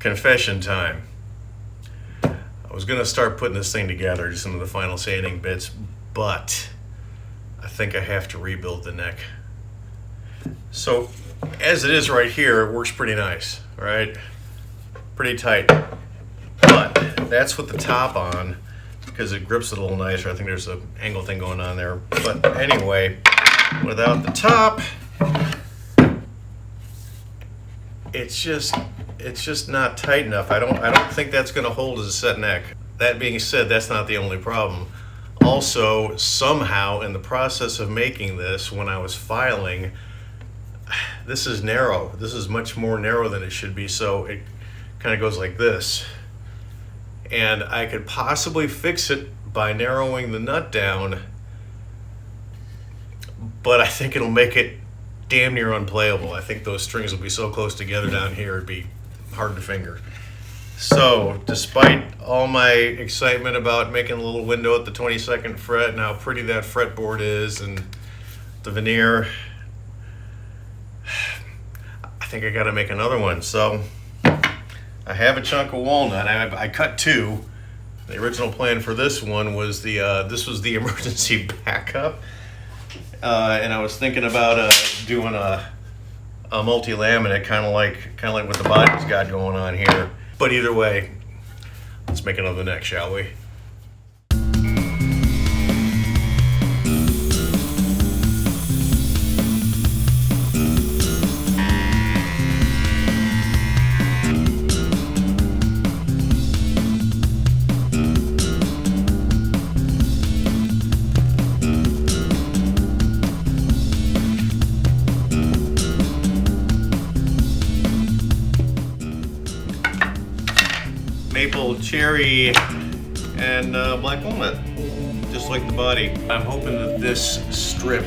confession time. I was gonna start putting this thing together, just some of the final sanding bits, but I think I have to rebuild the neck. So as it is right here, it works pretty nice, right? Pretty tight. But that's with the top on, because it grips it a little nicer. I think there's an angle thing going on there. But anyway, without the top, it's just not tight enough. I don't think that's going to hold as a set neck. That being said, that's not the only problem. Also, somehow in the process of making this, when I was filing, this is narrow. This is much more narrow than it should be, so it kind of goes like this. And I could possibly fix it by narrowing the nut down, but I think it'll make it damn near unplayable. I think those strings will be so close together down here, it'd be hard to finger. So, despite all my excitement about making a little window at the 22nd fret and how pretty that fretboard is and the veneer, I think I gotta make another one. So, I have a chunk of walnut. I cut two. The original plan for this one was this was the emergency backup. And I was thinking about doing a multi-laminate, kind of like what the body's got going on here. But either way, let's make another neck, shall we? Maple, cherry, and black walnut, just like the body. I'm hoping that this strip,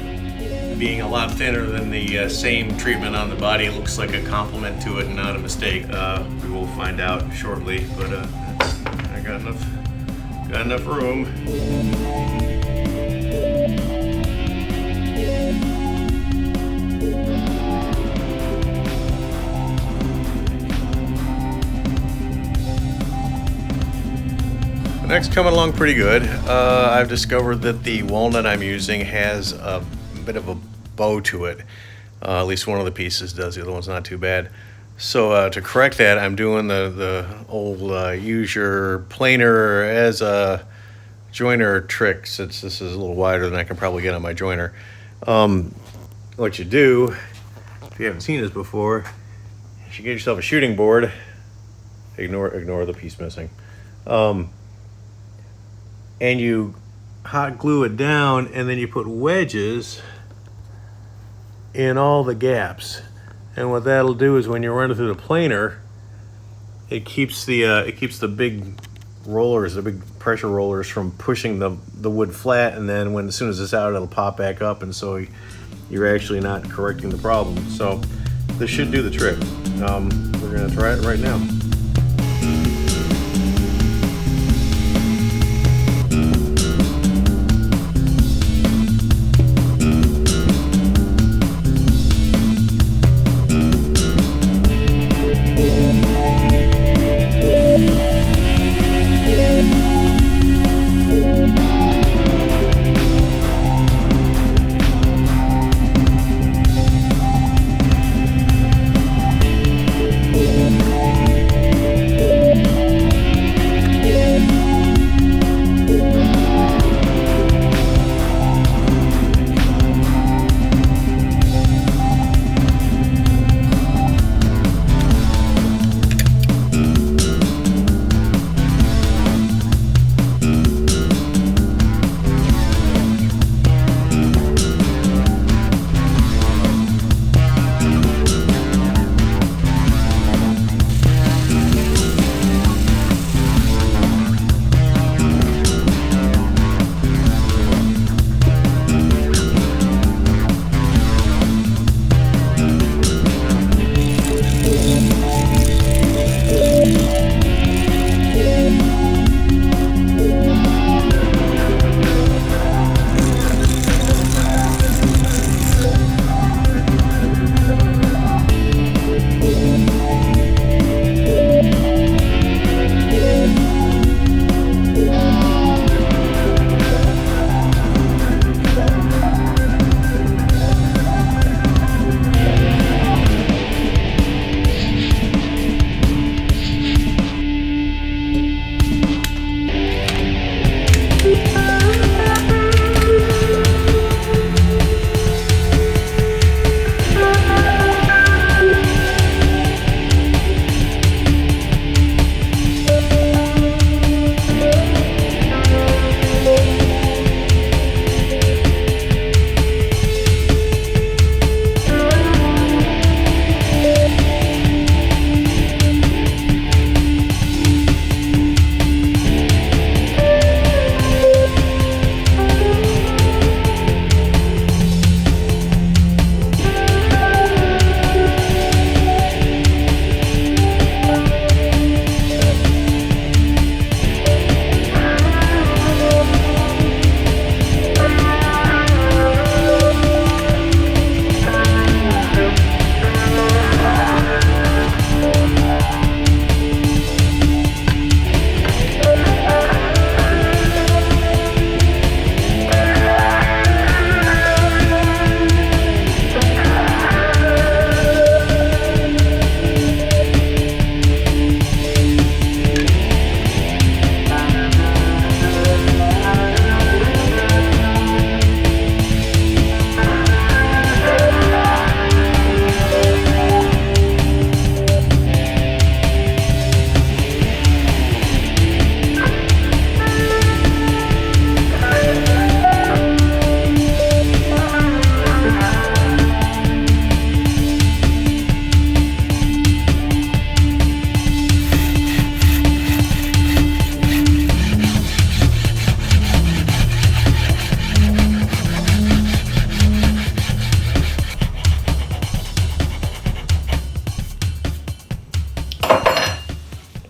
being a lot thinner than the same treatment on the body, looks like a compliment to it and not a mistake. We will find out shortly, but I got enough room. Next, coming along pretty good. I've discovered that the walnut I'm using has a bit of a bow to it. At least one of the pieces does. The other one's not too bad. So to correct that, I'm doing the old use your planer as a joiner trick, since this is a little wider than I can probably get on my joiner. What you do, if you haven't seen this before, is you get yourself a shooting board. Ignore the piece missing. And you hot glue it down, and then you put wedges in all the gaps. And what that'll do is when you run it through the planer, it keeps the big rollers, the big pressure rollers, from pushing the wood flat. And then as soon as it's out, it'll pop back up, and so you're actually not correcting the problem. So this should do the trick. We're gonna try it right now.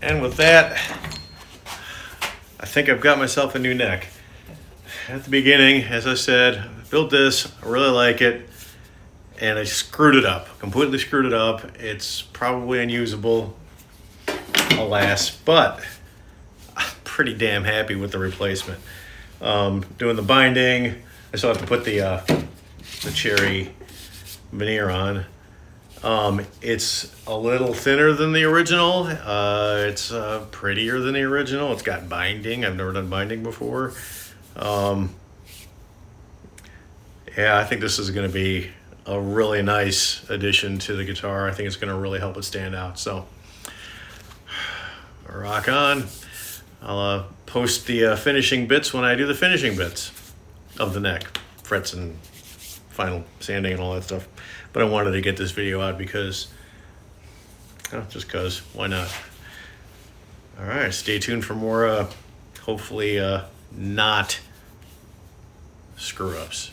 And with that, I think I've got myself a new neck. At the beginning, as I said, I built this, I really like it, and I screwed it up, completely screwed it up. It's probably unusable, alas, but I'm pretty damn happy with the replacement. Doing the binding, I still have to put the cherry veneer on. It's a little thinner than the original. It's prettier than the original. It's got binding. I've never done binding before. Yeah, I think this is going to be a really nice addition to the guitar. I think it's going to really help it stand out. So, rock on. I'll post the finishing bits when I do the finishing bits of the neck, frets and final sanding and all that stuff. But I wanted to get this video out because, just because, why not? All right, stay tuned for more, hopefully not screw-ups.